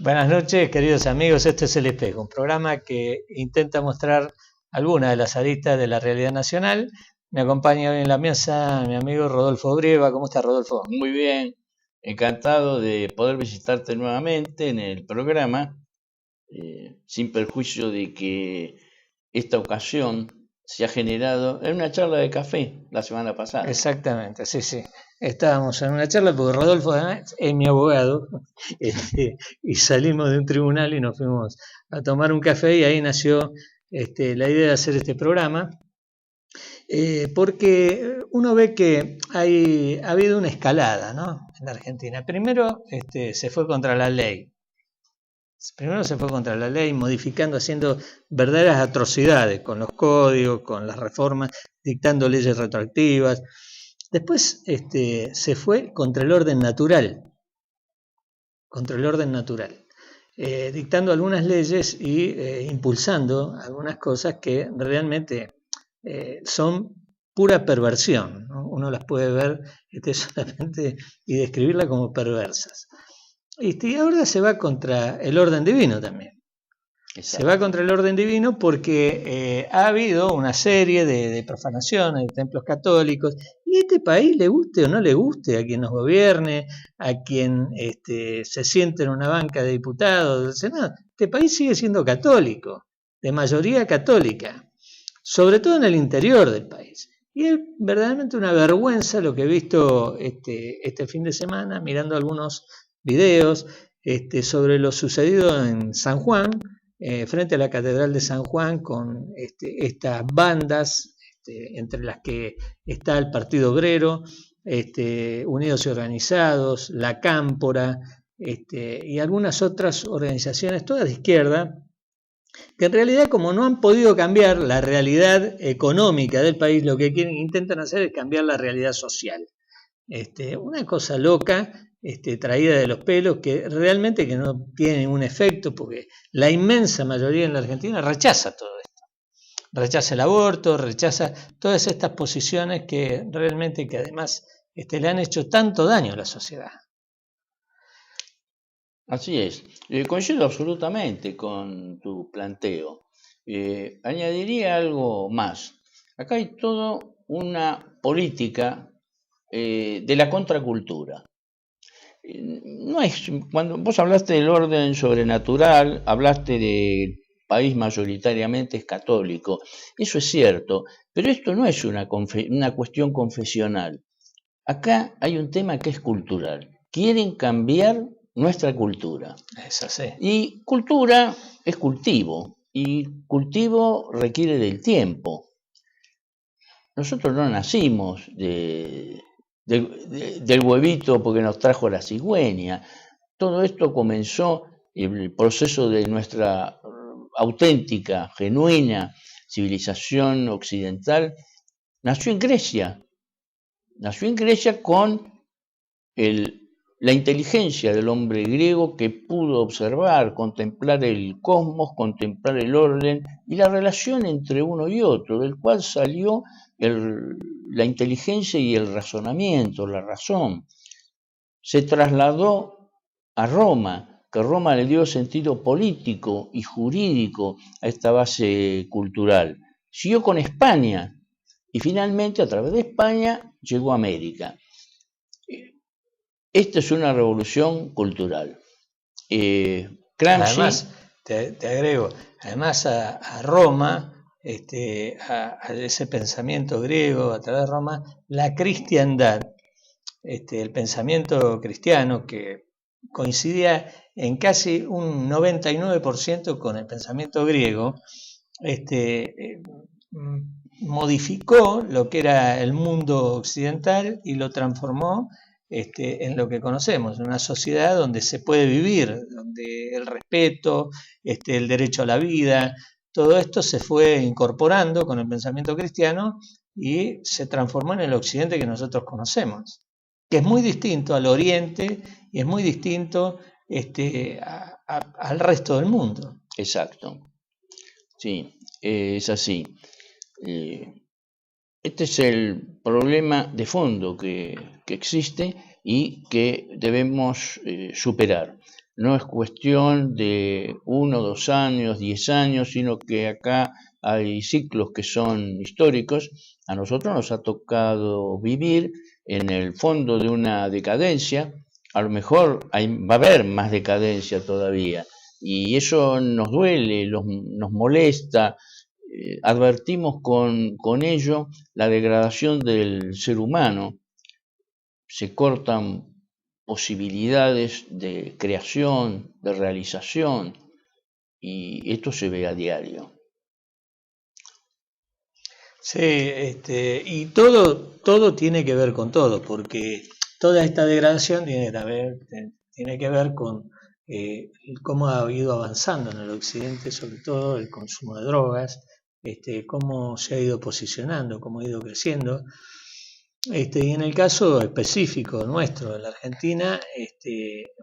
Buenas noches, queridos amigos. Este es El Espejo, un programa que intenta mostrar algunas de las aristas de la realidad nacional. Me acompaña hoy en la mesa mi amigo Rodolfo Brieva. ¿Cómo está, Rodolfo? Muy bien, encantado de poder visitarte nuevamente en el programa, sin perjuicio de que esta ocasión se ha generado en una charla de café la semana pasada. Exactamente, sí. Estábamos en una charla porque Rodolfo además es mi abogado y salimos de un tribunal y nos fuimos a tomar un café y ahí nació la idea de hacer este programa, porque uno ve que ha habido una escalada, ¿no?, en la Argentina. Primero se fue contra la ley. Modificando, haciendo verdaderas atrocidades con los códigos, con las reformas, dictando leyes retroactivas. Después se fue contra el orden natural, dictando algunas leyes y impulsando algunas cosas que realmente son pura perversión, ¿no? Uno las puede ver solamente y describirlas como perversas. Y ahora se va contra el orden divino también. Exacto. Se va contra el orden divino porque ha habido una serie de profanaciones de templos católicos, y este país, le guste o no le guste a quien nos gobierne, a quien se siente en una banca de diputados del Senado, este país sigue siendo católico, de mayoría católica, sobre todo en el interior del país. Y es verdaderamente una vergüenza lo que he visto este fin de semana, mirando algunos videos sobre lo sucedido en San Juan, frente a la Catedral de San Juan, con estas bandas, entre las que está el Partido Obrero, Unidos y Organizados, La Cámpora, y algunas otras organizaciones, todas de izquierda, que en realidad, como no han podido cambiar la realidad económica del país, lo que intentan hacer es cambiar la realidad social. Una cosa loca, traída de los pelos, que realmente que no tiene ningún efecto, porque la inmensa mayoría en la Argentina rechaza todo esto. Rechaza el aborto, rechaza todas estas posiciones que realmente, que además le han hecho tanto daño a la sociedad. Así es, coincido absolutamente con tu planteo. Añadiría algo más. Acá hay toda una política de la contracultura. No es, cuando vos hablaste del orden sobrenatural, hablaste del país mayoritariamente es católico, eso es cierto, pero esto no es una cuestión confesional. Acá hay un tema que es cultural. Quieren cambiar nuestra cultura. Es así. Y cultura es cultivo, y cultivo requiere del tiempo. Nosotros no nacimos del huevito porque nos trajo la cigüeña. Todo esto comenzó, el proceso de nuestra auténtica, genuina civilización occidental, nació en Grecia. Nació en Grecia con la inteligencia del hombre griego, que pudo observar, contemplar el cosmos, contemplar el orden y la relación entre uno y otro, del cual salió la inteligencia y el razonamiento, la razón. Se trasladó a Roma, que Roma le dio sentido político y jurídico a esta base cultural. Siguió con España y finalmente, a través de España, llegó a América. Esta es una revolución cultural. Gramsci, además, te agrego, además a Roma, a ese pensamiento griego, a través de Roma, la cristiandad, el pensamiento cristiano, que coincidía en casi un 99% con el pensamiento griego, modificó lo que era el mundo occidental y lo transformó en lo que conocemos, una sociedad donde se puede vivir, donde el respeto, el derecho a la vida, todo esto se fue incorporando con el pensamiento cristiano y se transformó en el occidente que nosotros conocemos, que es muy distinto al oriente y es muy distinto al resto del mundo. Exacto, sí, es así. Este es el problema de fondo que existe y que debemos superar. No es cuestión de 1, 2 años, 10 años, sino que acá hay ciclos que son históricos. A nosotros nos ha tocado vivir en el fondo de una decadencia. A lo mejor va a haber más decadencia todavía, y eso nos duele, nos molesta. Advertimos con ello la degradación del ser humano. Se cortan posibilidades de creación, de realización, y esto se ve a diario. Sí, y todo tiene que ver con todo, porque toda esta degradación tiene que ver con cómo ha ido avanzando en el occidente, sobre todo el consumo de drogas, cómo se ha ido posicionando, cómo ha ido creciendo. Y en el caso específico nuestro, de la Argentina,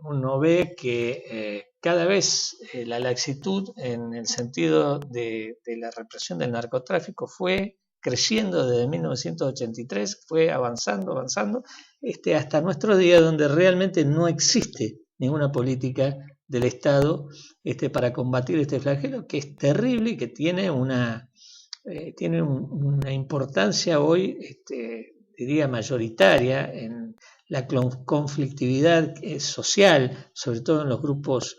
uno ve que cada vez la laxitud en el sentido de la represión del narcotráfico fue creciendo desde 1983, fue avanzando, hasta nuestro día, donde realmente no existe ninguna política del Estado para combatir este flagelo, que es terrible y que tiene una importancia hoy, diría, mayoritaria en la conflictividad social, sobre todo en los grupos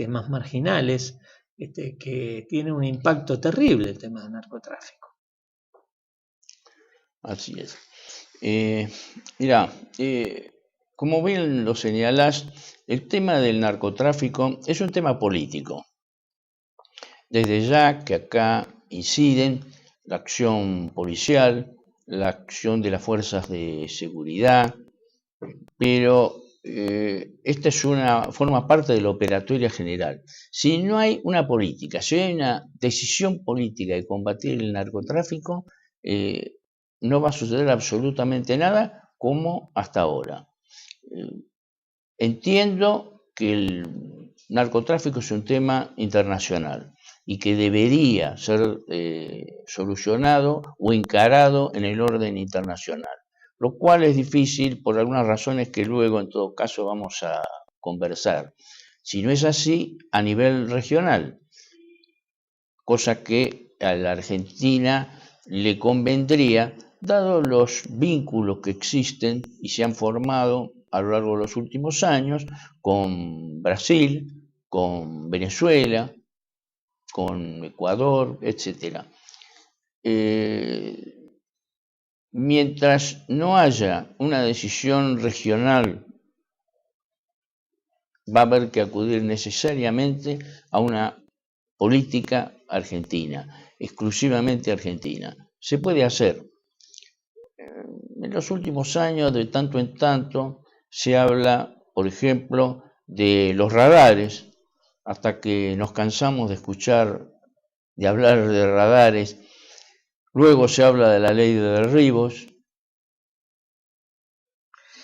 más marginales, que tiene un impacto terrible el tema del narcotráfico. Así es. Mira, como bien lo señalás, el tema del narcotráfico es un tema político. Desde ya que acá inciden la acción policial, la acción de las fuerzas de seguridad, pero esta forma parte de la operatoria general. Si no hay una política, si hay una decisión política de combatir el narcotráfico, no va a suceder absolutamente nada como hasta ahora. Entiendo que el narcotráfico es un tema internacional y que debería ser solucionado o encarado en el orden internacional, lo cual es difícil por algunas razones que luego en todo caso vamos a conversar. Si no es así, a nivel regional, cosa que a la Argentina le convendría, dado los vínculos que existen y se han formado a lo largo de los últimos años con Brasil, con Venezuela, con Ecuador, etc. Mientras no haya una decisión regional, va a haber que acudir necesariamente a una política argentina, exclusivamente argentina. Se puede hacer. En los últimos años, de tanto en tanto, se habla, por ejemplo, de los radares, hasta que nos cansamos de hablar de radares. Luego se habla de la ley de derribos,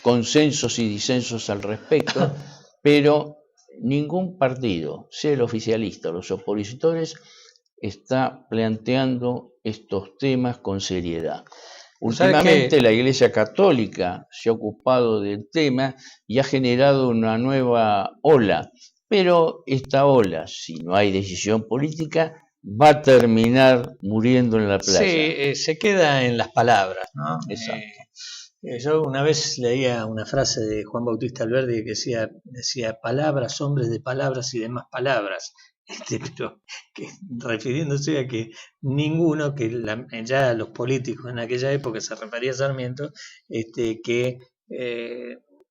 consensos y disensos al respecto, pero ningún partido, sea el oficialista o los opositores, está planteando estos temas con seriedad. Últimamente la Iglesia Católica se ha ocupado del tema y ha generado una nueva ola, pero esta ola, si no hay decisión política, va a terminar muriendo en la playa. Sí, se queda en las palabras, ¿no? Exacto. Yo una vez leía una frase de Juan Bautista Alberdi que decía palabras, hombres de palabras y demás palabras, pero refiriéndose a que ninguno, ya los políticos en aquella época, se refería a Sarmiento,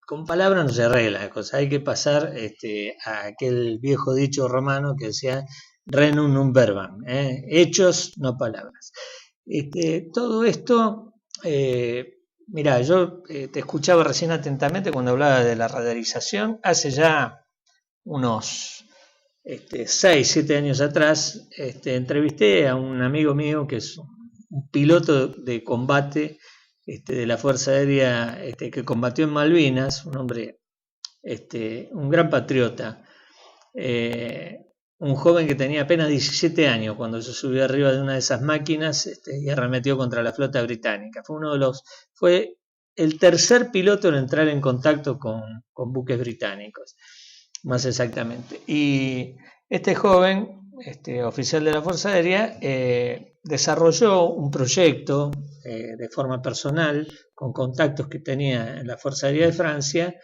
con palabras no se arregla la cosa, hay que pasar a aquel viejo dicho romano que decía renum non verbam, hechos, no palabras. Todo esto, mirá, yo te escuchaba recién atentamente cuando hablaba de la radarización. Hace ya unos 6, 7 años atrás, entrevisté a un amigo mío que es un piloto de combate de la Fuerza Aérea que combatió en Malvinas, un hombre, un gran patriota. un joven que tenía apenas 17 años cuando se subió arriba de una de esas máquinas y arremetió contra la flota británica. Fue el tercer piloto en entrar en contacto con buques británicos, más exactamente. Y este joven, oficial de la Fuerza Aérea, desarrolló un proyecto de forma personal, con contactos que tenía en la Fuerza Aérea de Francia,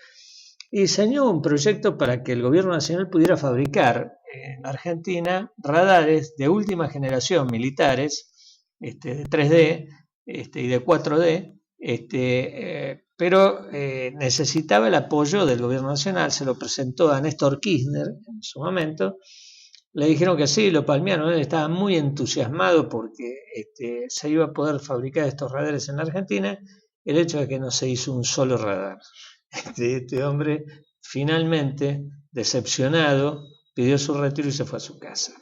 y diseñó un proyecto para que el gobierno nacional pudiera fabricar en Argentina radares de última generación militares, de 3D y de 4D, pero necesitaba el apoyo del gobierno nacional. Se lo presentó a Néstor Kirchner en su momento. Le dijeron que sí, lo palmearon. Él estaba muy entusiasmado porque se iba a poder fabricar estos radares en la Argentina. El hecho de que no se hizo un solo radar. Este hombre finalmente, decepcionado, pidió su retiro y se fue a su casa.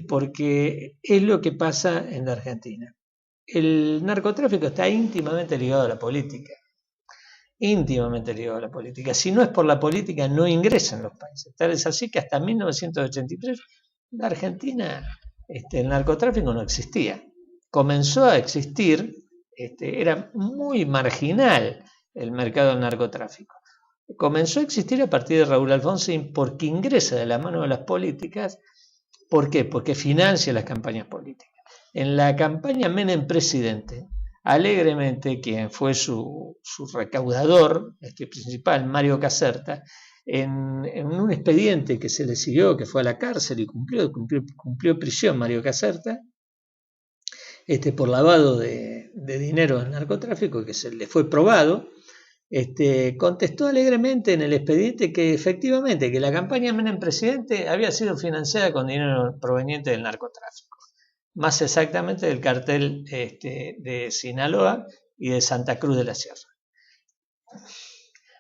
Porque es lo que pasa en la Argentina. El narcotráfico está íntimamente ligado a la política. Íntimamente ligado a la política. Si no es por la política, no ingresa en los países. Tal es así que hasta 1983, en la Argentina, el narcotráfico no existía. Comenzó a existir, era muy marginal el mercado del narcotráfico. Comenzó a existir a partir de Raúl Alfonsín porque ingresa de la mano de las políticas. ¿Por qué? Porque financia las campañas políticas. En la campaña Menem presidente, alegremente, quien fue su recaudador principal, Mario Caserta, en un expediente que se le siguió, que fue a la cárcel y cumplió prisión Mario Caserta, por lavado de dinero del narcotráfico, que se le fue probado, contestó alegremente en el expediente que efectivamente que la campaña Menem presidente había sido financiada con dinero proveniente del narcotráfico, más exactamente del cartel de Sinaloa y de Santa Cruz de la Sierra.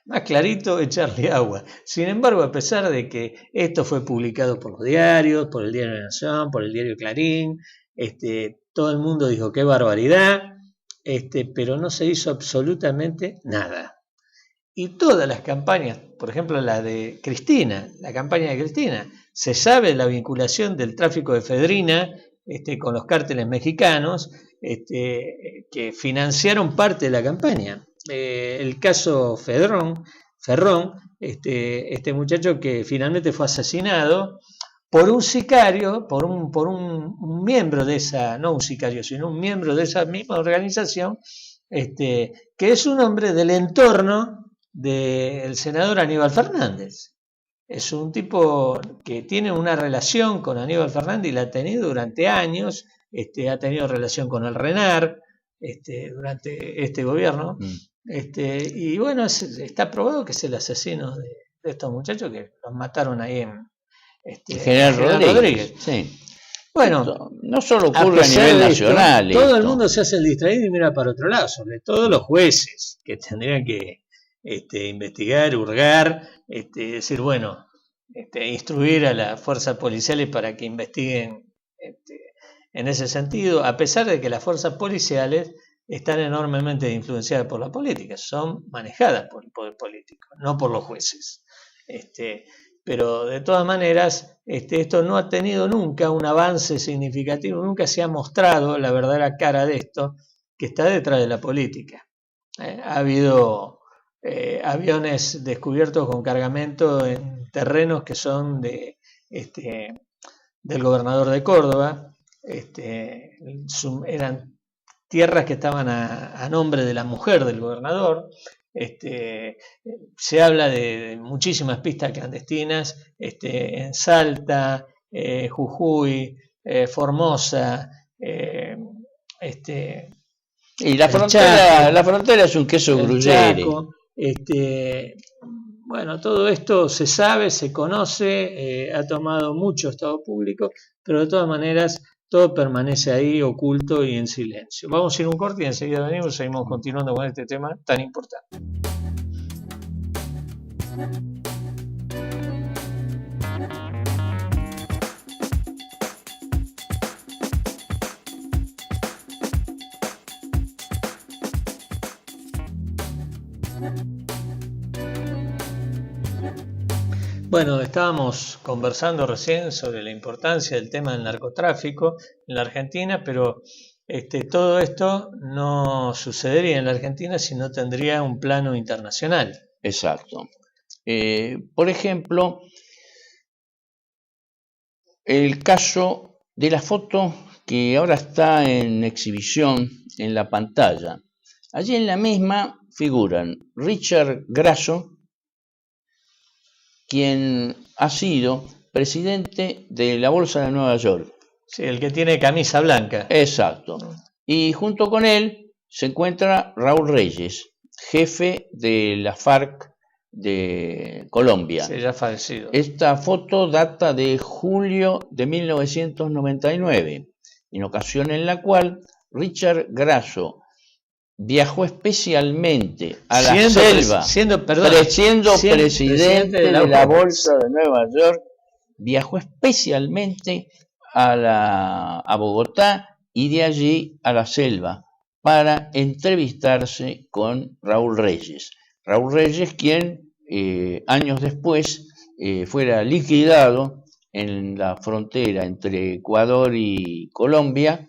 Más clarito, echarle agua. Sin embargo, a pesar de que esto fue publicado por los diarios, por el Diario de la Nación, por el diario Clarín, todo el mundo dijo qué barbaridad, pero no se hizo absolutamente nada. Y todas las campañas, por ejemplo la de Cristina, la campaña de Cristina, se sabe la vinculación del tráfico de efedrina con los cárteles mexicanos que financiaron parte de la campaña. El caso Ferrón, este muchacho que finalmente fue asesinado por un sicario, por un miembro de esa, no un sicario, sino un miembro de esa misma organización, que es un hombre del entorno del senador Aníbal Fernández. Es un tipo que tiene una relación con Aníbal Fernández y la ha tenido durante años, ha tenido relación con el RENAR durante este gobierno, y bueno, está probado que es el asesino de estos muchachos que los mataron ahí en General Rodríguez. Sí. Bueno, no solo ocurre a nivel nacional. Todo el mundo se hace el distraído y mira para otro lado, sobre todo los jueces que tendrían que investigar, hurgar, decir, bueno, instruir a las fuerzas policiales para que investiguen en ese sentido, a pesar de que las fuerzas policiales están enormemente influenciadas por la política, son manejadas por el poder político, no por los jueces. Pero de todas maneras, esto no ha tenido nunca un avance significativo, nunca se ha mostrado la verdadera cara de esto que está detrás de la política. Ha habido aviones descubiertos con cargamento en terrenos que son del gobernador de Córdoba, eran tierras que estaban a nombre de la mujer del gobernador. Se habla de muchísimas pistas clandestinas en Salta, Jujuy, Formosa, y la frontera es un queso gruyere. Bueno, todo esto se sabe, se conoce, ha tomado mucho estado público, pero de todas maneras todo permanece ahí oculto y en silencio. Vamos a ir a un corte y enseguida venimos, seguimos continuando con este tema tan importante. Bueno, estábamos conversando recién sobre la importancia del tema del narcotráfico en la Argentina, pero todo esto no sucedería en la Argentina si no tendría un plano internacional. Exacto. Por ejemplo, el caso de la foto que ahora está en exhibición en la pantalla. Allí en la misma figuran Richard Grasso, quien ha sido presidente de la Bolsa de Nueva York. Sí, el que tiene camisa blanca. Exacto. Y junto con él se encuentra Raúl Reyes, jefe de la FARC de Colombia. Sí, ya fallecido. Esta foto data de julio de 1999, en ocasión en la cual Richard Grasso viajó especialmente a la selva, siendo presidente de la Bolsa de Nueva York, viajó especialmente a Bogotá y de allí a la selva para entrevistarse con Raúl Reyes. Raúl Reyes, quien años después fuera liquidado en la frontera entre Ecuador y Colombia,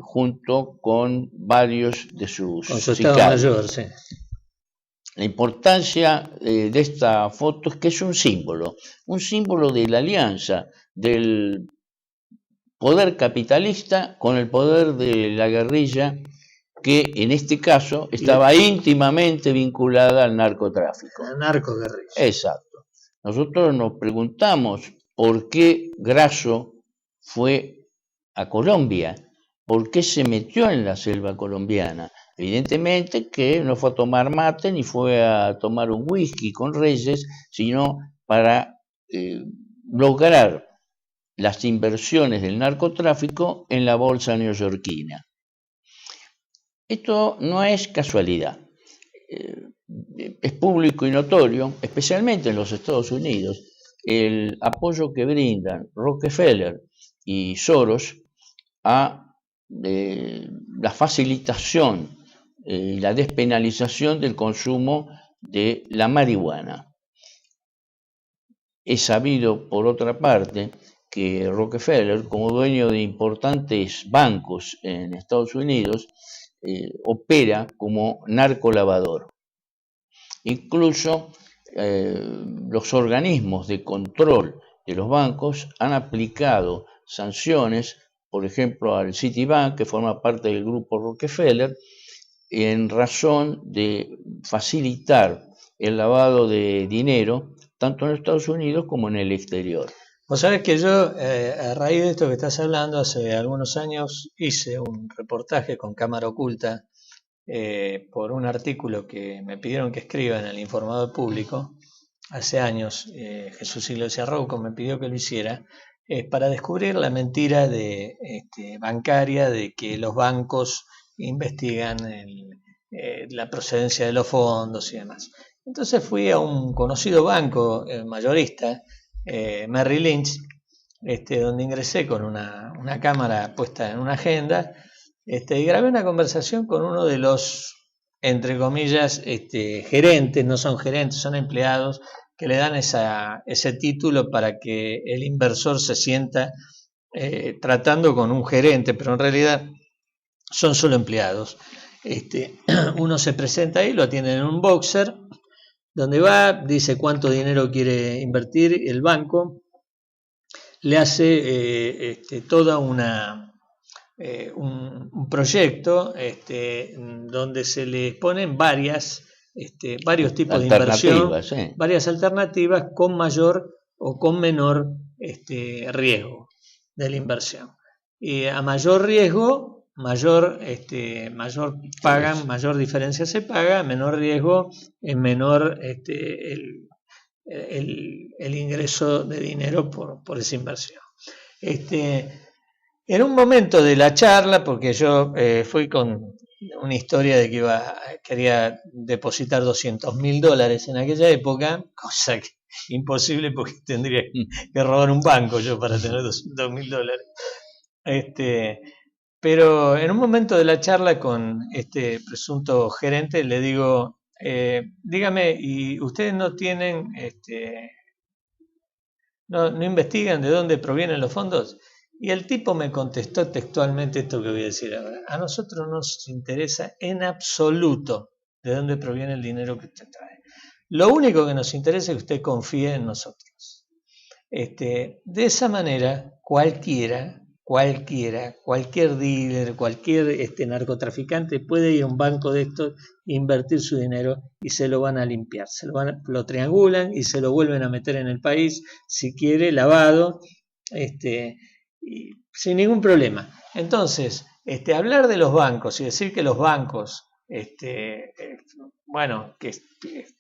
junto con varios de sus sicarios. Mayor, sí. La importancia de esta foto es que es un símbolo de la alianza del poder capitalista con el poder de la guerrilla, que en este caso estaba íntimamente vinculada al narcotráfico. La narcoguerrilla. Exacto. Nosotros nos preguntamos por qué Grasso fue a Colombia, por qué se metió en la selva colombiana. Evidentemente que no fue a tomar mate ni fue a tomar un whisky con Reyes, sino para lograr las inversiones del narcotráfico en la bolsa neoyorquina. Esto no es casualidad. Es público y notorio, especialmente en los Estados Unidos, el apoyo que brindan Rockefeller y Soros a la facilitación y la despenalización del consumo de la marihuana. Es sabido, por otra parte, que Rockefeller, como dueño de importantes bancos en Estados Unidos, opera como narcolavador. Incluso los organismos de control de los bancos han aplicado sanciones, por ejemplo, al Citibank, que forma parte del grupo Rockefeller, en razón de facilitar el lavado de dinero tanto en Estados Unidos como en el exterior. Vos sabés que yo, a raíz de esto que estás hablando, hace algunos años hice un reportaje con cámara oculta por un artículo que me pidieron que escriba en el Informador Público. Hace años, Jesús Iglesias Rouco me pidió que lo hiciera, para descubrir la mentira bancaria de que los bancos investigan la procedencia de los fondos y demás. Entonces fui a un conocido banco mayorista, Merrill Lynch, donde ingresé con una cámara puesta en una agenda, y grabé una conversación con uno de los, entre comillas, gerentes, no son gerentes, son empleados, que le dan ese título para que el inversor se sienta tratando con un gerente, pero en realidad son solo empleados. Uno se presenta ahí, lo atienden en un boxer, donde va, dice cuánto dinero quiere invertir el banco, le hace toda un proyecto donde se le ponen varios tipos de inversión, varias alternativas con mayor o con menor riesgo de la inversión. Y a mayor riesgo, mayor pagan, mayor diferencia se paga, menor riesgo, menor el ingreso de dinero por esa inversión. En un momento de la charla, porque yo fui con una historia de que quería depositar $200.000 en aquella época, cosa que imposible porque tendría que robar un banco yo para tener $200.000. Pero en un momento de la charla con este presunto gerente le digo, dígame, ¿y ustedes no tienen no investigan de dónde provienen los fondos. Y el tipo me contestó textualmente esto que voy a decir ahora. A nosotros no nos interesa en absoluto de dónde proviene el dinero que usted trae. Lo único que nos interesa es que usted confíe en nosotros. De esa manera, cualquier dealer, cualquier narcotraficante puede ir a un banco de estos, invertir su dinero y se lo van a limpiar. Lo triangulan y se lo vuelven a meter en el país, si quiere, lavado, y sin ningún problema. Entonces, hablar de los bancos y decir que los bancos que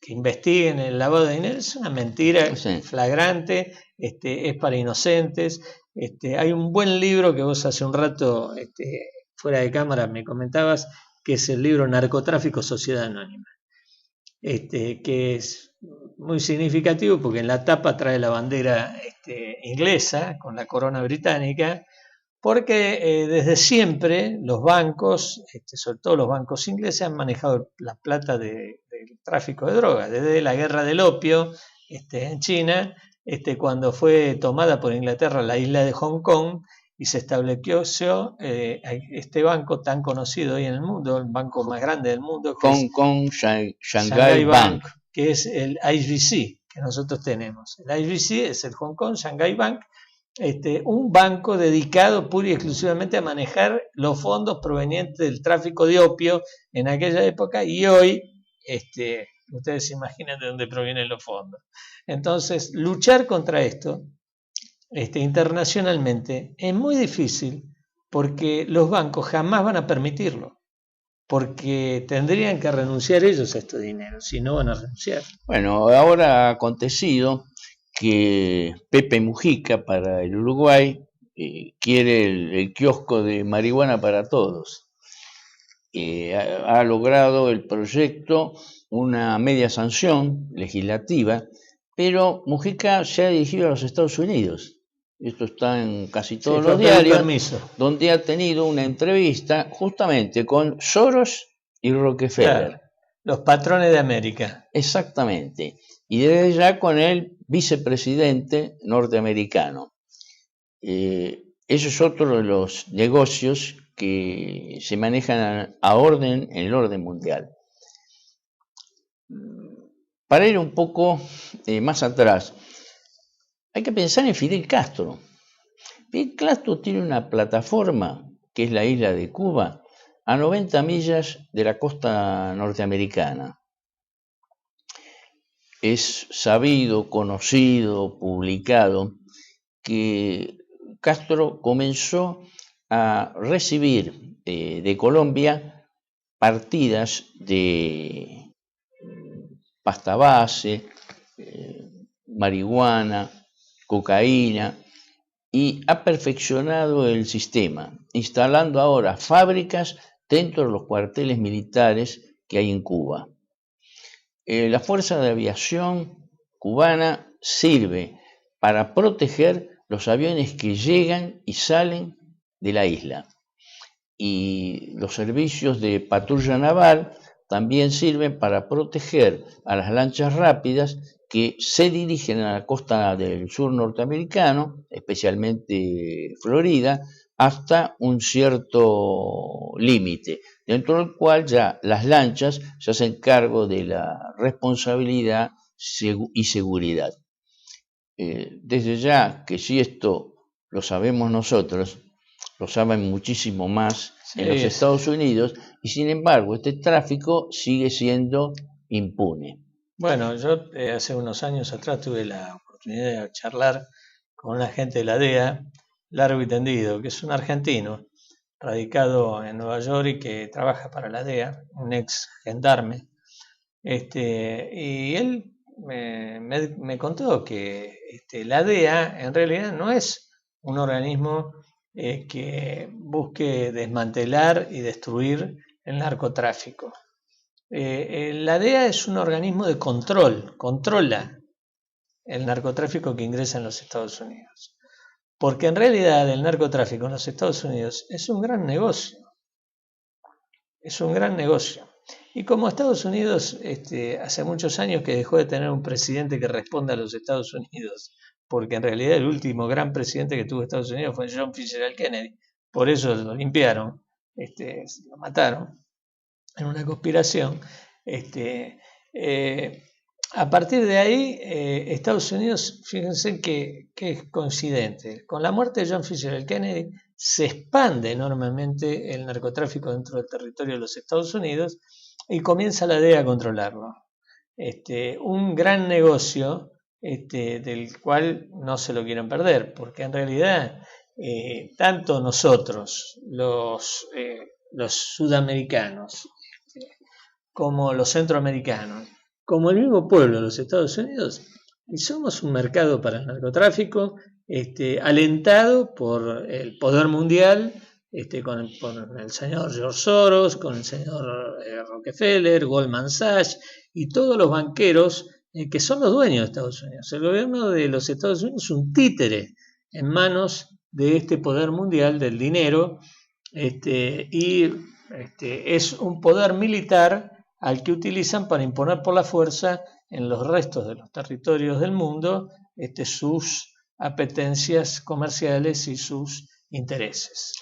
investiguen el lavado de dinero es una mentira flagrante, es para inocentes. Hay un buen libro que vos hace un rato, fuera de cámara, me comentabas, que es el libro Narcotráfico, Sociedad Anónima, que es muy significativo porque en la tapa trae la bandera inglesa con la corona británica, porque desde siempre los bancos, sobre todo los bancos ingleses, han manejado la plata del tráfico de drogas, desde la guerra del opio en China, cuando fue tomada por Inglaterra la isla de Hong Kong y se estableció este banco tan conocido hoy en el mundo, el banco más grande del mundo, que Hong Kong Shanghai Bank, que es el HSBC que nosotros tenemos. El HSBC es el Hong Kong Shanghai Bank, un banco dedicado pura y exclusivamente a manejar los fondos provenientes del tráfico de opio en aquella época, y hoy ustedes se imaginan de dónde provienen los fondos. Entonces, luchar contra esto internacionalmente es muy difícil porque los bancos jamás van a permitirlo, porque tendrían que renunciar ellos a estos dineros, si no van a renunciar. Bueno, ahora ha acontecido que Pepe Mujica para el Uruguay quiere el kiosco de marihuana para todos. Ha logrado el proyecto una media sanción legislativa, pero Mujica se ha dirigido a los Estados Unidos. Esto está en casi todos los diarios, donde ha tenido una entrevista justamente con Soros y Rockefeller. Claro, los patrones de América. Exactamente. Y desde ya con el vicepresidente norteamericano. Eso es otro de los negocios que se manejan en el orden mundial. Para ir un poco más atrás, hay que pensar en Fidel Castro. Fidel Castro tiene una plataforma, que es la isla de Cuba, a 90 millas de la costa norteamericana. Es sabido, conocido, publicado, que Castro comenzó a recibir de Colombia partidas de pasta base, marihuana, cocaína, y ha perfeccionado el sistema, instalando ahora fábricas dentro de los cuarteles militares que hay en Cuba. La Fuerza de Aviación cubana sirve para proteger los aviones que llegan y salen de la isla. Y los servicios de patrulla naval también sirven para proteger a las lanchas rápidas que se dirigen a la costa del sur norteamericano, especialmente Florida, hasta un cierto límite, dentro del cual ya las lanchas se hacen cargo de la responsabilidad y seguridad. Desde ya que si esto lo sabemos nosotros, lo saben muchísimo más en los Estados Unidos, y sin embargo este tráfico sigue siendo impune. Bueno, yo hace unos años atrás tuve la oportunidad de charlar con un agente de la DEA, largo y tendido, que es un argentino, radicado en Nueva York y que trabaja para la DEA, un ex gendarme. Y él me contó que la DEA en realidad no es un organismo que busque desmantelar y destruir el narcotráfico. La DEA es un organismo de control, controla el narcotráfico que ingresa en los Estados Unidos. Porque en realidad el narcotráfico en los Estados Unidos es un gran negocio. Es un gran negocio. Y como Estados Unidos hace muchos años que dejó de tener un presidente que responda a los Estados Unidos porque en realidad el último gran presidente que tuvo Estados Unidos fue John Fitzgerald Kennedy, por eso lo limpiaron, lo mataron en una conspiración. A partir de ahí, Estados Unidos, fíjense que es coincidente, con la muerte de John Fitzgerald Kennedy se expande enormemente el narcotráfico dentro del territorio de los Estados Unidos y comienza la DEA a controlarlo. Un gran negocio del cual no se lo quieren perder, porque en realidad tanto nosotros, los sudamericanos, como los centroamericanos, como el mismo pueblo de los Estados Unidos, somos un mercado para el narcotráfico, alentado por el poder mundial, con el señor George Soros, con el señor Rockefeller, Goldman Sachs y todos los banqueros que son los dueños de Estados Unidos. El gobierno de los Estados Unidos es un títere en manos de este poder mundial del dinero, es un poder militar al que utilizan para imponer por la fuerza en los restos de los territorios del mundo sus apetencias comerciales y sus intereses.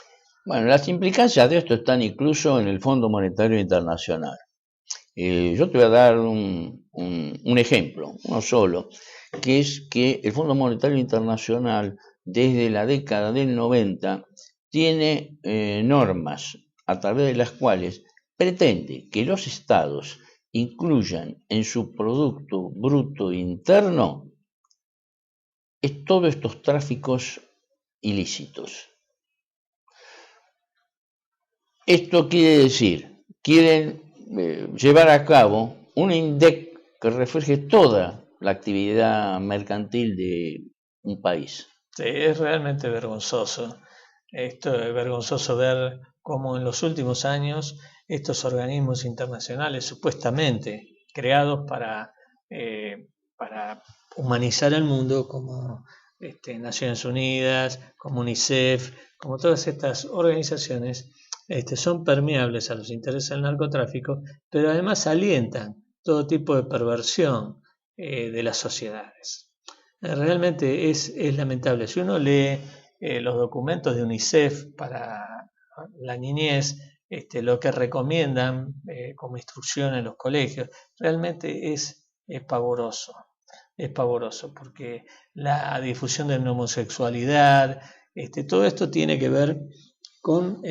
Bueno, las implicancias de esto están incluso en el Fondo Monetario Internacional. Yo te voy a dar un ejemplo, uno solo, que es que el Fondo Monetario Internacional desde la década del 90 tiene normas a través de las cuales pretende que los estados incluyan en su Producto Bruto Interno todos estos tráficos ilícitos. Esto quiere decir, quieren llevar a cabo un INDEC que refleje toda la actividad mercantil de un país. Sí, es realmente vergonzoso. Esto es vergonzoso ver cómo en los últimos años estos organismos internacionales supuestamente creados para humanizar el mundo, como Naciones Unidas, como UNICEF, como todas estas organizaciones, son permeables a los intereses del narcotráfico, pero además alientan todo tipo de perversión de las sociedades. Realmente es lamentable. Si uno lee los documentos de UNICEF para la niñez, lo que recomiendan como instrucción en los colegios, realmente es pavoroso. Es pavoroso porque la difusión de la homosexualidad, todo esto tiene que ver con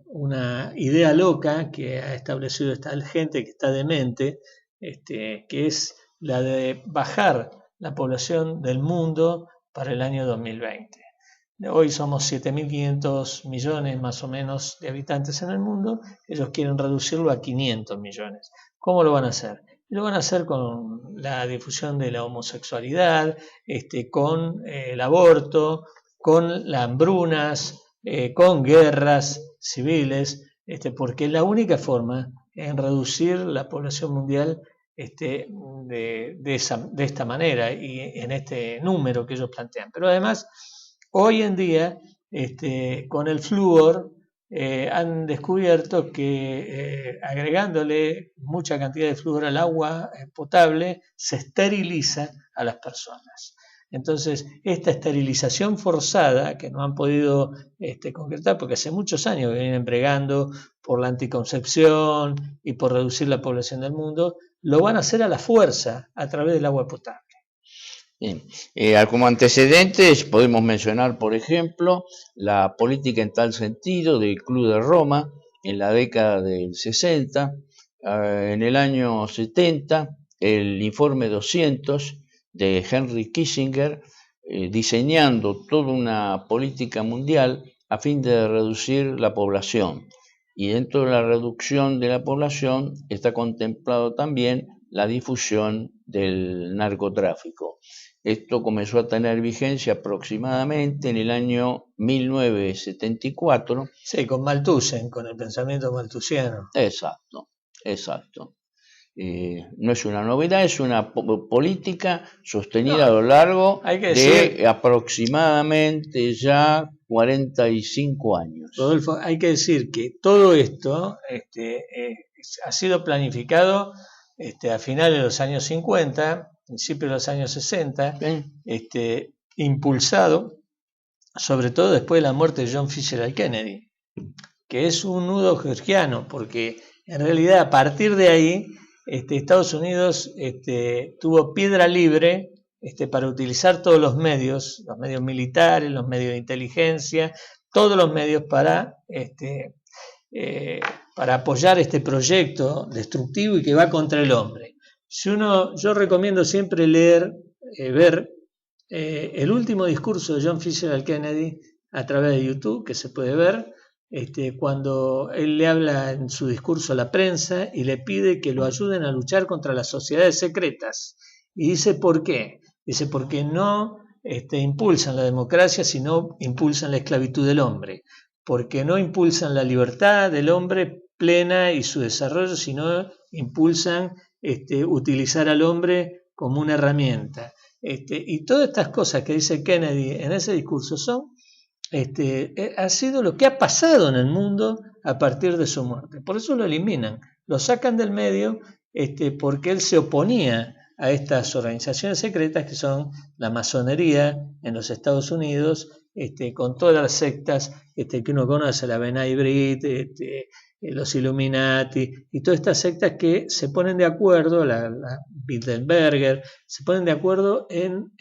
una idea loca que ha establecido esta gente que está demente, que es la de bajar la población del mundo para el año 2020. Hoy somos 7.500 millones más o menos de habitantes en el mundo, ellos quieren reducirlo a 500 millones. ¿Cómo lo van a hacer? Lo van a hacer con la difusión de la homosexualidad, con el aborto, con las hambrunas, con guerras civiles, porque es la única forma en reducir la población mundial de esta manera y en este número que ellos plantean. Pero además, hoy en día, con el flúor, han descubierto que agregándole mucha cantidad de flúor al agua potable, se esteriliza a las personas. Entonces, esta esterilización forzada, que no han podido concretar, porque hace muchos años que vienen bregando por la anticoncepción y por reducir la población del mundo, lo van a hacer a la fuerza, a través del agua potable. Bien. Como antecedentes podemos mencionar, por ejemplo, la política en tal sentido del Club de Roma en la década del 60, en el año 70, el informe 200 de Henry Kissinger, diseñando toda una política mundial a fin de reducir la población. Y dentro de la reducción de la población está contemplado también la difusión del narcotráfico. Esto comenzó a tener vigencia aproximadamente en el año 1974. Sí, con Malthussen, con el pensamiento malthusiano. Exacto. No es una novedad, es una política sostenida a lo largo de aproximadamente ya 45 años. Rodolfo, hay que decir que todo esto ha sido planificado a finales de los años 50, principios de los años 60, impulsado sobre todo después de la muerte de John Fitzgerald Kennedy, que es un nudo georgiano, porque en realidad a partir de ahí Estados Unidos tuvo piedra libre para utilizar todos los medios militares, los medios de inteligencia, todos los medios para apoyar este proyecto destructivo y que va contra el hombre. Yo recomiendo siempre ver el último discurso de John Fitzgerald Kennedy a través de YouTube, que se puede ver, cuando él le habla en su discurso a la prensa y le pide que lo ayuden a luchar contra las sociedades secretas. Y dice ¿por qué? Dice porque no impulsan la democracia, sino impulsan la esclavitud del hombre, porque no impulsan la libertad del hombre plena y su desarrollo, sino impulsan utilizar al hombre como una herramienta. Y todas estas cosas que dice Kennedy en ese discurso ha sido lo que ha pasado en el mundo a partir de su muerte. Por eso lo eliminan, lo sacan del medio, porque él se oponía a estas organizaciones secretas que son la masonería en los Estados Unidos, con todas las sectas que uno conoce, la B'nai B'rith, los Illuminati y todas estas sectas que se ponen de acuerdo, la Bilderberger, se ponen de acuerdo en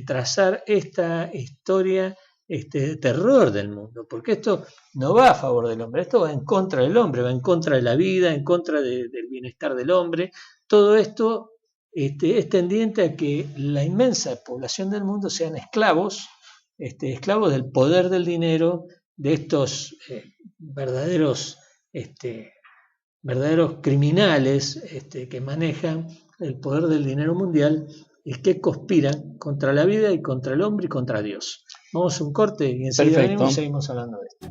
trazar esta historia de terror del mundo, porque esto no va a favor del hombre, esto va en contra del hombre, va en contra de la vida, en contra del bienestar del hombre. Todo esto es tendiente a que la inmensa población del mundo sean esclavos, esclavos del poder del dinero, de estos verdaderos criminales que manejan el poder del dinero mundial y que conspiran contra la vida y contra el hombre y contra Dios. Vamos a un corte y enseguida venimos y seguimos hablando de esto.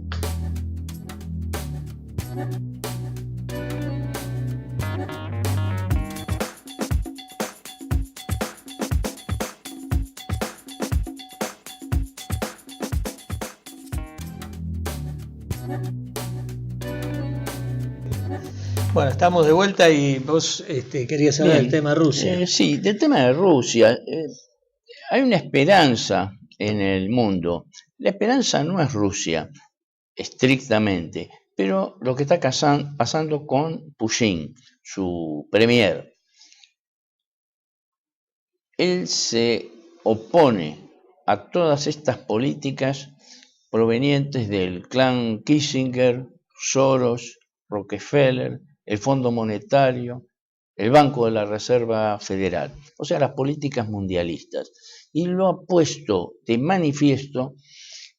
Bueno, estamos de vuelta y vos querías hablar del tema Rusia. Sí, del tema de Rusia. Hay una esperanza en el mundo. La esperanza no es Rusia, estrictamente, pero lo que está pasando con Putin, su premier. Él se opone a todas estas políticas provenientes del clan Kissinger, Soros, Rockefeller, el Fondo Monetario, el Banco de la Reserva Federal, o sea, las políticas mundialistas. Y lo ha puesto de manifiesto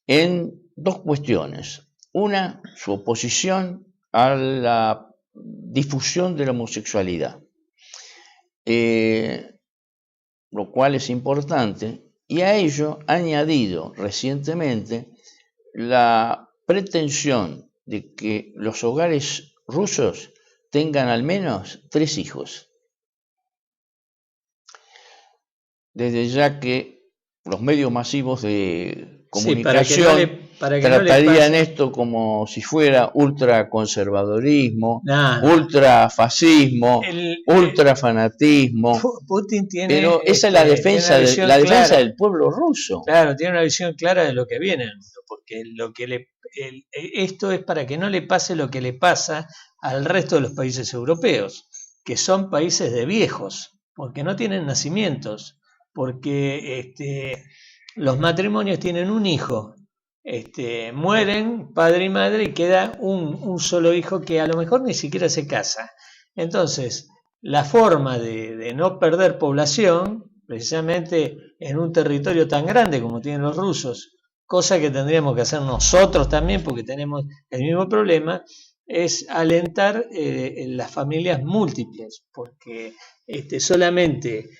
en dos cuestiones. Una, su oposición a la difusión de la homosexualidad, lo cual es importante, y a ello ha añadido recientemente la pretensión de que los hogares rusos tengan al menos 3 hijos. Desde ya que los medios masivos de comunicación tratarían esto como si fuera ultraconservadorismo, ultrafascismo, ultrafanatismo. Putin tiene, pero esa es la defensa del pueblo ruso. Claro, tiene una visión clara de lo que viene en el mundo, porque esto es para que no le pase lo que le pasa al resto de los países europeos, que son países de viejos, porque no tienen nacimientos, porque los matrimonios tienen un hijo, mueren padre y madre y queda un solo hijo que a lo mejor ni siquiera se casa. Entonces, la forma de no perder población, precisamente en un territorio tan grande como tienen los rusos, cosa que tendríamos que hacer nosotros también porque tenemos el mismo problema, es alentar las familias múltiples, porque solamente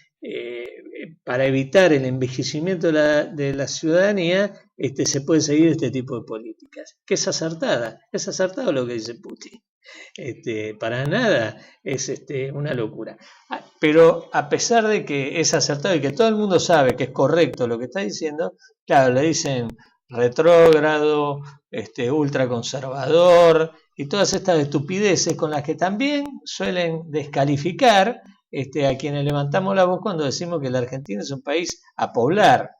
para evitar el envejecimiento de la ciudadanía se puede seguir este tipo de políticas, que es acertado lo que dice Putin. Para nada es una locura. Pero a pesar de que es acertado y que todo el mundo sabe que es correcto lo que está diciendo, claro, le dicen retrógrado, ultraconservador y todas estas estupideces con las que también suelen descalificar a quienes levantamos la voz cuando decimos que la Argentina es un país a poblar.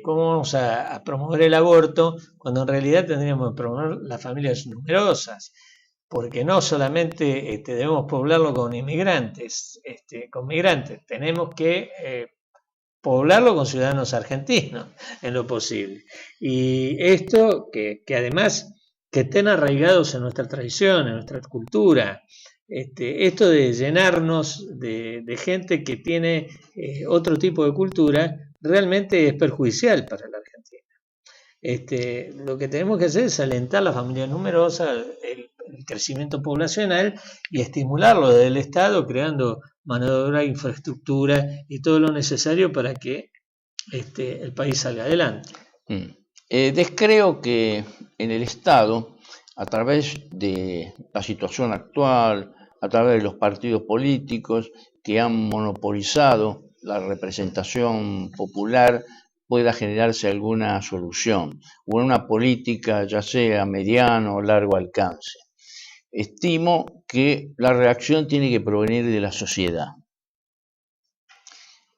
¿Cómo vamos a promover el aborto cuando en realidad tendríamos que promover las familias numerosas? Porque no solamente debemos poblarlo con inmigrantes, con migrantes, tenemos que poblarlo con ciudadanos argentinos en lo posible. Y esto que además que estén arraigados en nuestra tradición, en nuestra cultura, esto de llenarnos de gente que tiene otro tipo de cultura, realmente es perjudicial para la Argentina. Lo que tenemos que hacer es alentar las familias numerosas, el crecimiento poblacional y estimularlo desde el Estado, creando mano de obra, infraestructura y todo lo necesario para que el país salga adelante. Descreo que en el Estado, a través de la situación actual, a través de los partidos políticos que han monopolizado la representación popular, pueda generarse alguna solución o una política ya sea a mediano o largo alcance. Estimo que la reacción tiene que provenir de la sociedad.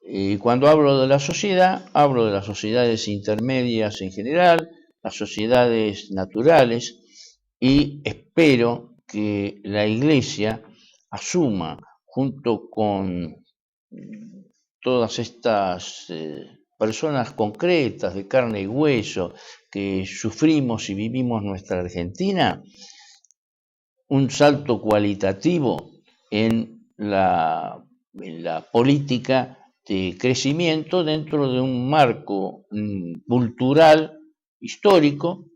Y cuando hablo de la sociedad, hablo de las sociedades intermedias en general, las sociedades naturales, y espero que la Iglesia asuma, junto con todas estas personas concretas de carne y hueso que sufrimos y vivimos nuestra Argentina, un salto cualitativo en la política de crecimiento dentro de un marco cultural, histórico,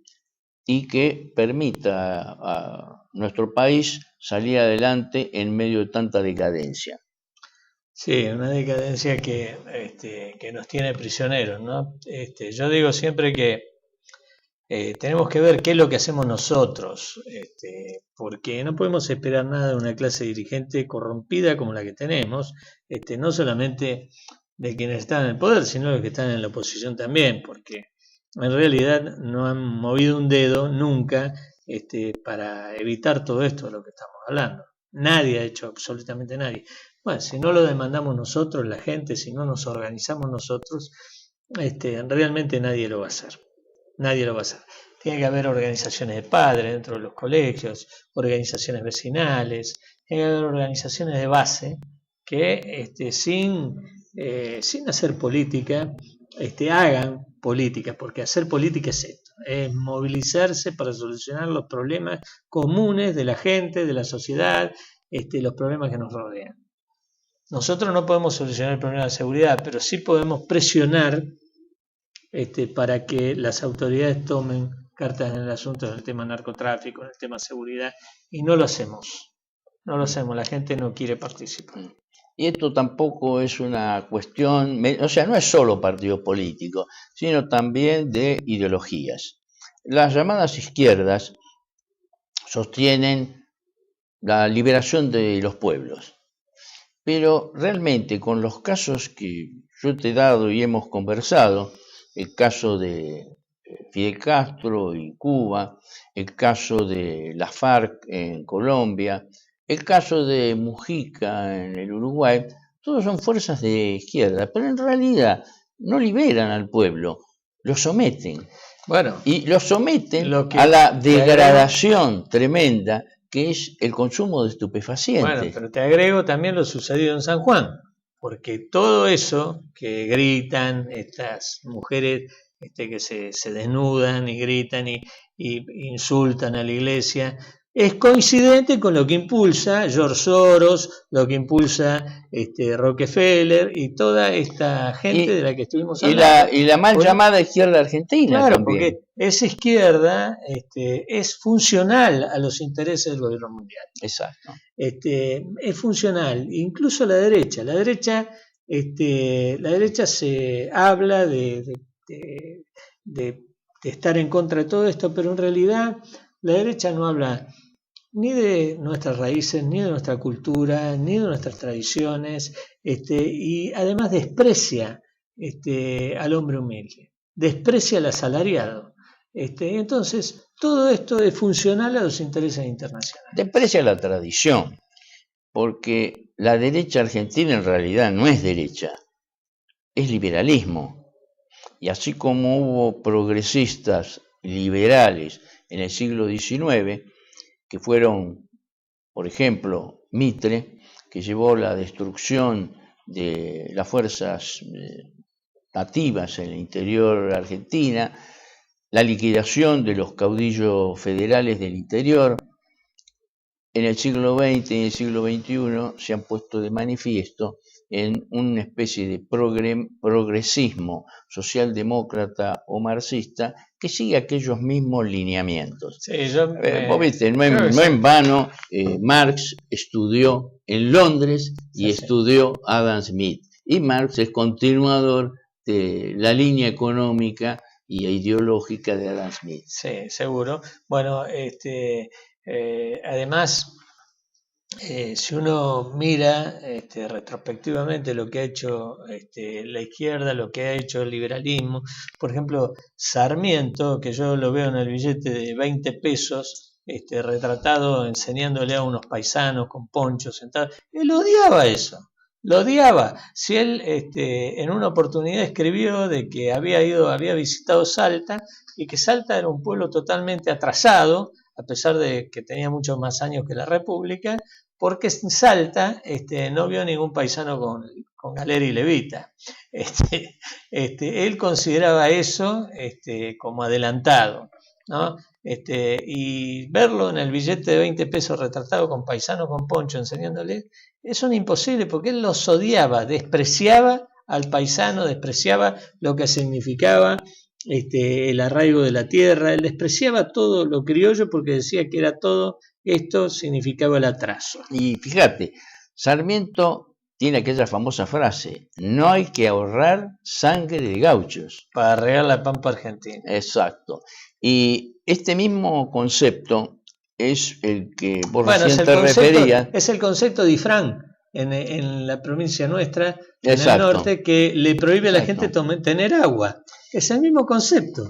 y que permita a nuestro país salir adelante en medio de tanta decadencia. Sí, una decadencia que nos tiene prisioneros, ¿no? Yo digo siempre que tenemos que ver qué es lo que hacemos nosotros, porque no podemos esperar nada de una clase dirigente corrompida como la que tenemos, no solamente de quienes están en el poder, sino de los que están en la oposición también, porque en realidad no han movido un dedo nunca para evitar todo esto de lo que estamos hablando. Nadie ha hecho, absolutamente nadie. Bueno, si no lo demandamos nosotros, la gente, si no nos organizamos nosotros, realmente nadie lo va a hacer. Nadie lo va a hacer. Tiene que haber organizaciones de padres dentro de los colegios, organizaciones vecinales, tiene que haber organizaciones de base que sin hacer política, hagan política, porque hacer política es esto, es movilizarse para solucionar los problemas comunes de la gente, de la sociedad, los problemas que nos rodean. Nosotros no podemos solucionar el problema de seguridad, pero sí podemos presionar para que las autoridades tomen cartas en el asunto en el tema narcotráfico, en el tema seguridad, y no lo hacemos. No lo hacemos, la gente no quiere participar. Y esto tampoco es una cuestión, o sea, no es solo partido político, sino también de ideologías. Las llamadas izquierdas sostienen la liberación de los pueblos, pero realmente con los casos que yo te he dado y hemos conversado, el caso de Fidel Castro en Cuba, el caso de la FARC en Colombia, el caso de Mujica en el Uruguay, todos son fuerzas de izquierda, pero en realidad no liberan al pueblo, lo someten. Bueno, y lo someten a la degradación tremenda que es el consumo de estupefacientes. Bueno, pero te agrego también lo sucedido en San Juan, porque todo eso que gritan estas mujeres que se desnudan y gritan y insultan a la iglesia, es coincidente con lo que impulsa George Soros, lo que impulsa Rockefeller y toda esta gente de la que estuvimos hablando. Y la mal llamada izquierda argentina. Claro, también. Porque esa izquierda es funcional a los intereses del gobierno mundial. Exacto. Es funcional, incluso la derecha. La derecha se habla de estar en contra de todo esto, pero en realidad la derecha no habla ni de nuestras raíces, ni de nuestra cultura, ni de nuestras tradiciones, y además desprecia al hombre humilde, desprecia al asalariado. Entonces, todo esto es funcional a los intereses internacionales. Desprecia la tradición, porque la derecha argentina en realidad no es derecha, es liberalismo. y así como hubo progresistas liberales en el siglo XIX, que fueron, por ejemplo, Mitre, que llevó la destrucción de las fuerzas nativas en el interior de Argentina, la liquidación de los caudillos federales del interior. En el siglo XX y en el siglo XXI se han puesto de manifiesto en una especie de progresismo socialdemócrata o marxista que sigue aquellos mismos lineamientos. Sí, Vos viste, no en vano, Marx estudió en Londres y estudió Adam Smith. Y Marx es continuador de la línea económica y ideológica de Adam Smith. Sí, seguro. Bueno, además, si uno mira retrospectivamente lo que ha hecho la izquierda, lo que ha hecho el liberalismo, por ejemplo, Sarmiento, que yo lo veo en el billete de 20 pesos, retratado enseñándole a unos paisanos con ponchos sentados, él odiaba eso. Lo odiaba. Si él en una oportunidad escribió de que había visitado Salta y que Salta era un pueblo totalmente atrasado, a pesar de que tenía muchos más años que la República, porque en Salta no vio ningún paisano con galera y levita. Él consideraba eso como adelantado, ¿no? Y verlo en el billete de 20 pesos retratado con paisano con poncho enseñándole, es un imposible porque él los odiaba, despreciaba al paisano, despreciaba lo que significaba el arraigo de la tierra, él despreciaba todo lo criollo porque decía que era todo esto significaba el atraso. Y fíjate, Sarmiento tiene aquella famosa frase: no hay que ahorrar sangre de gauchos para regar la pampa argentina. Exacto. Y este mismo concepto es el que vos recién te referías. Es el concepto de Ifrán en la provincia nuestra, en el norte, que le prohíbe a la gente tener agua. Es el mismo concepto.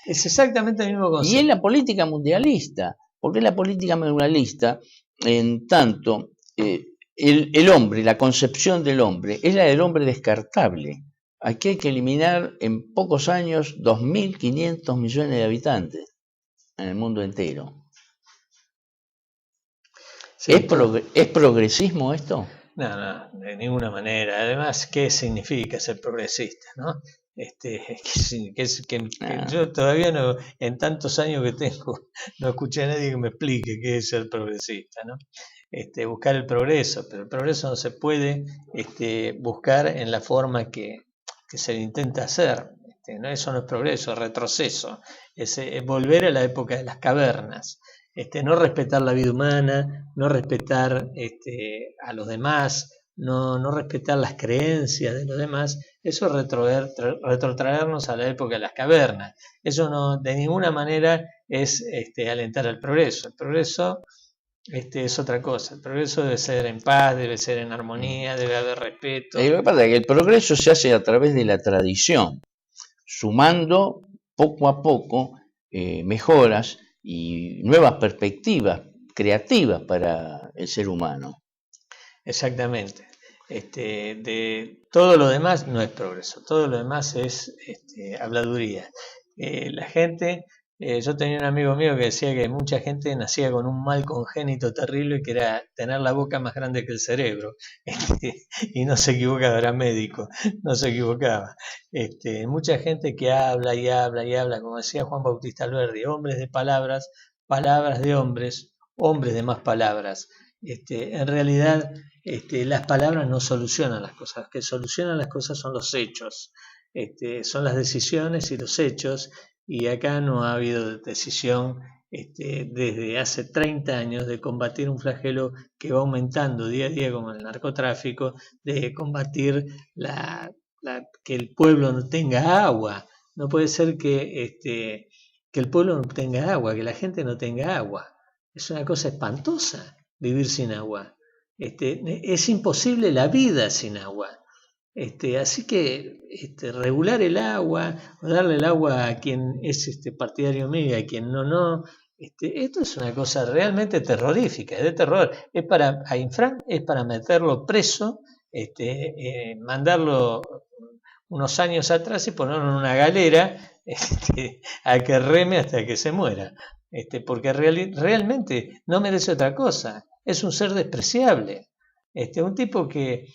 Es exactamente el mismo concepto. Y es la política mundialista. Porque la política mundialista, en tanto, el hombre, la concepción del hombre, es la del hombre descartable. Aquí hay que eliminar en pocos años 2.500 millones de habitantes en el mundo entero. Sí, ¿Es progresismo esto? No, de ninguna manera. Además, ¿qué significa ser progresista, no? Yo todavía no, en tantos años que tengo, no escuché a nadie que me explique qué es ser progresista, ¿no? Buscar el progreso, pero el progreso no se puede buscar en la forma que se intenta hacer. ¿No? Eso no es progreso, es retroceso, es volver a la época de las cavernas. No respetar la vida humana, no respetar a los demás, no respetar las creencias de los demás, eso es retrotraernos a la época de las cavernas. Eso no, de ninguna manera es alentar al progreso. El progreso es otra cosa. El progreso debe ser en paz, debe ser en armonía, debe haber respeto. Lo que pasa es que el progreso se hace a través de la tradición, sumando poco a poco mejoras y nuevas perspectivas creativas para el ser humano. Exactamente. De todo lo demás no es progreso, todo lo demás es habladuría. La gente, yo tenía un amigo mío que decía que mucha gente nacía con un mal congénito terrible que era tener la boca más grande que el cerebro, y no se equivocaba, era médico, no se equivocaba. Mucha gente que habla y habla y habla, como decía Juan Bautista Alberdi, hombres de palabras, palabras de hombres, hombres de más palabras. En realidad las palabras no solucionan las cosas, lo que solucionan las cosas son los hechos, son las decisiones y los hechos, y acá no ha habido decisión desde hace 30 años de combatir un flagelo que va aumentando día a día como el narcotráfico, de combatir que el pueblo no tenga agua. No puede ser que el pueblo no tenga agua, que la gente no tenga agua. Es una cosa espantosa vivir sin agua. Es imposible la vida sin agua. Así que regular el agua, o darle el agua a quien es partidario mío y a quien no, esto es una cosa realmente terrorífica, es de terror. A Infran es para meterlo preso, mandarlo unos años atrás y ponerlo en una galera a que reme hasta que se muera. Porque realmente no merece otra cosa. Es un ser despreciable. Un tipo que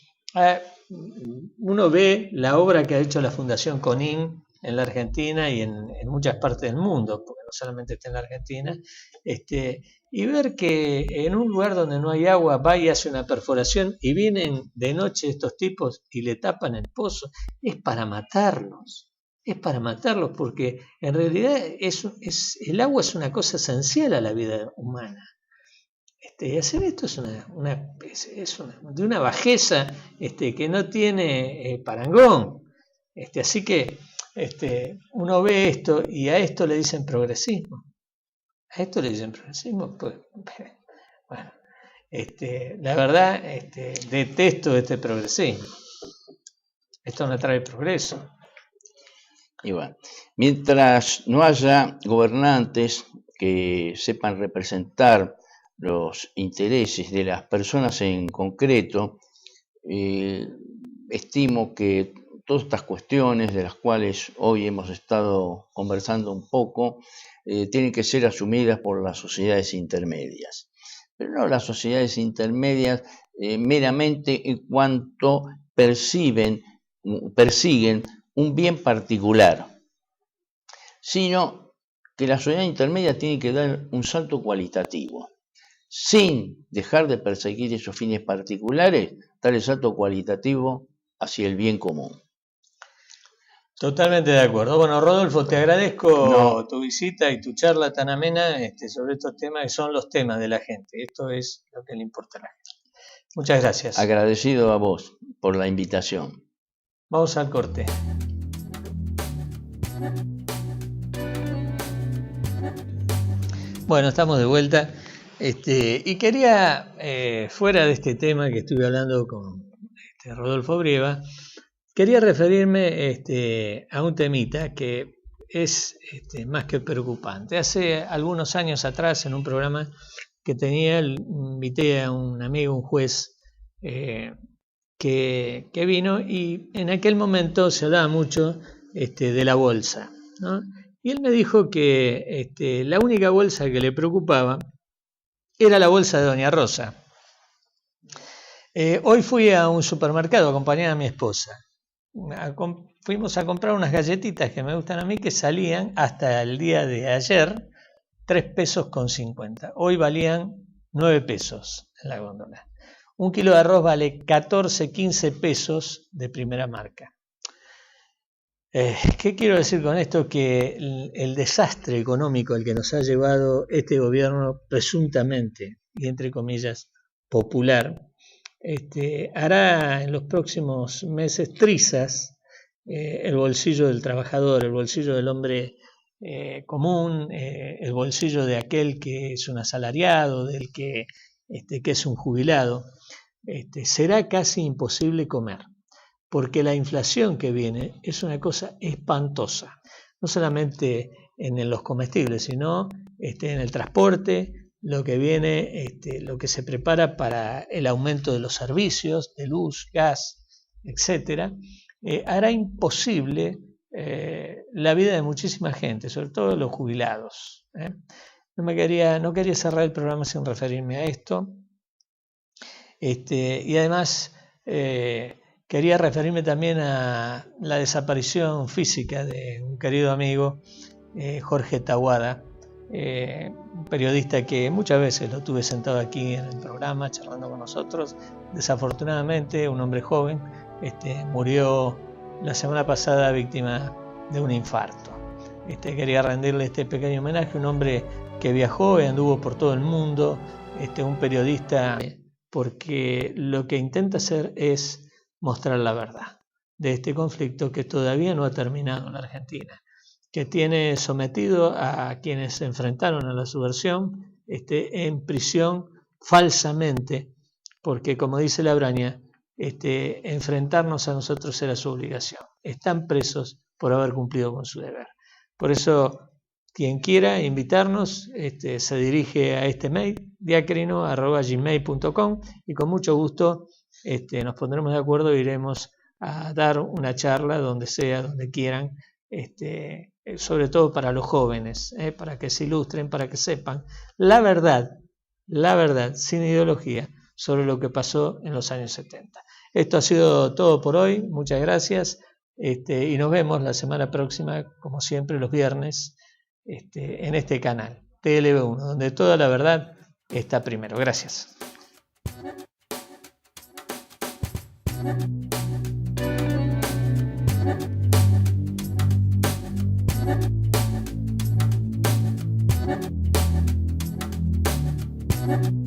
uno ve la obra que ha hecho la Fundación Conin en la Argentina y en muchas partes del mundo, porque no solamente está en la Argentina, y ver que en un lugar donde no hay agua va y hace una perforación y vienen de noche estos tipos y le tapan el pozo, es para matarlos. Es para matarlos porque en realidad el agua es una cosa esencial a la vida humana. Y hacer esto es de una bajeza que no tiene parangón. Así que uno ve esto y a esto le dicen progresismo. A esto le dicen progresismo. Pues, bueno, la verdad, detesto este progresismo. Esto no trae progreso. Y bueno, mientras no haya gobernantes que sepan representar los intereses de las personas en concreto, estimo que todas estas cuestiones de las cuales hoy hemos estado conversando un poco, tienen que ser asumidas por las sociedades intermedias. Pero no las sociedades intermedias meramente en cuanto persiguen un bien particular, sino que la sociedad intermedia tiene que dar un salto cualitativo. Sin dejar de perseguir esos fines particulares, dar el salto cualitativo hacia el bien común. Totalmente de acuerdo. Bueno, Rodolfo, te agradezco tu visita y tu charla tan amena sobre estos temas que son los temas de la gente. Esto es lo que le importa a la gente. Muchas gracias. Agradecido a vos por la invitación. Vamos al corte. Bueno, estamos de vuelta. Y quería, fuera de este tema que estuve hablando con Rodolfo Brieva, quería referirme a un temita que es más que preocupante. Hace algunos años atrás, en un programa que tenía, invité a un amigo, un juez, que vino, y en aquel momento se hablaba mucho de la bolsa, ¿no? Y él me dijo que la única bolsa que le preocupaba era la bolsa de Doña Rosa. Hoy fui a un supermercado acompañada a mi esposa. Fuimos a comprar unas galletitas que me gustan a mí, que salían hasta el día de ayer 3,50 pesos. Hoy valían 9 pesos en la góndola. Un kilo de arroz vale 14, 15 pesos de primera marca. ¿Qué quiero decir con esto? Que el desastre económico al que nos ha llevado este gobierno presuntamente, y entre comillas, popular, hará en los próximos meses trizas el bolsillo del trabajador, el bolsillo del hombre común, el bolsillo de aquel que es un asalariado, del que es un jubilado. Será casi imposible comer, porque la inflación que viene es una cosa espantosa, no solamente en los comestibles, sino en el transporte, lo que viene, lo que se prepara para el aumento de los servicios, de luz, gas, etc., hará imposible la vida de muchísima gente, sobre todo los jubilados. No quería cerrar el programa sin referirme a esto. Y además quería referirme también a la desaparición física de un querido amigo, Jorge Tawada, un periodista que muchas veces lo tuve sentado aquí en el programa charlando con nosotros. Desafortunadamente, un hombre joven murió la semana pasada víctima de un infarto. Quería rendirle este pequeño homenaje, un hombre que viajó y anduvo por todo el mundo, un periodista, porque lo que intenta hacer es mostrar la verdad de este conflicto que todavía no ha terminado en la Argentina, que tiene sometido a quienes se enfrentaron a la subversión en prisión falsamente, porque, como dice la Braña, enfrentarnos a nosotros era su obligación. Están presos por haber cumplido con su deber. Por eso, quien quiera invitarnos se dirige a este mail, diacrino@gmail.com, y con mucho gusto nos pondremos de acuerdo e iremos a dar una charla donde sea, donde quieran, sobre todo para los jóvenes, para que se ilustren, para que sepan la verdad, sin ideología, sobre lo que pasó en los años 70. Esto ha sido todo por hoy, muchas gracias, y nos vemos la semana próxima, como siempre, los viernes, en este canal, TLB1, donde toda la verdad está primero. Gracias. Thank you.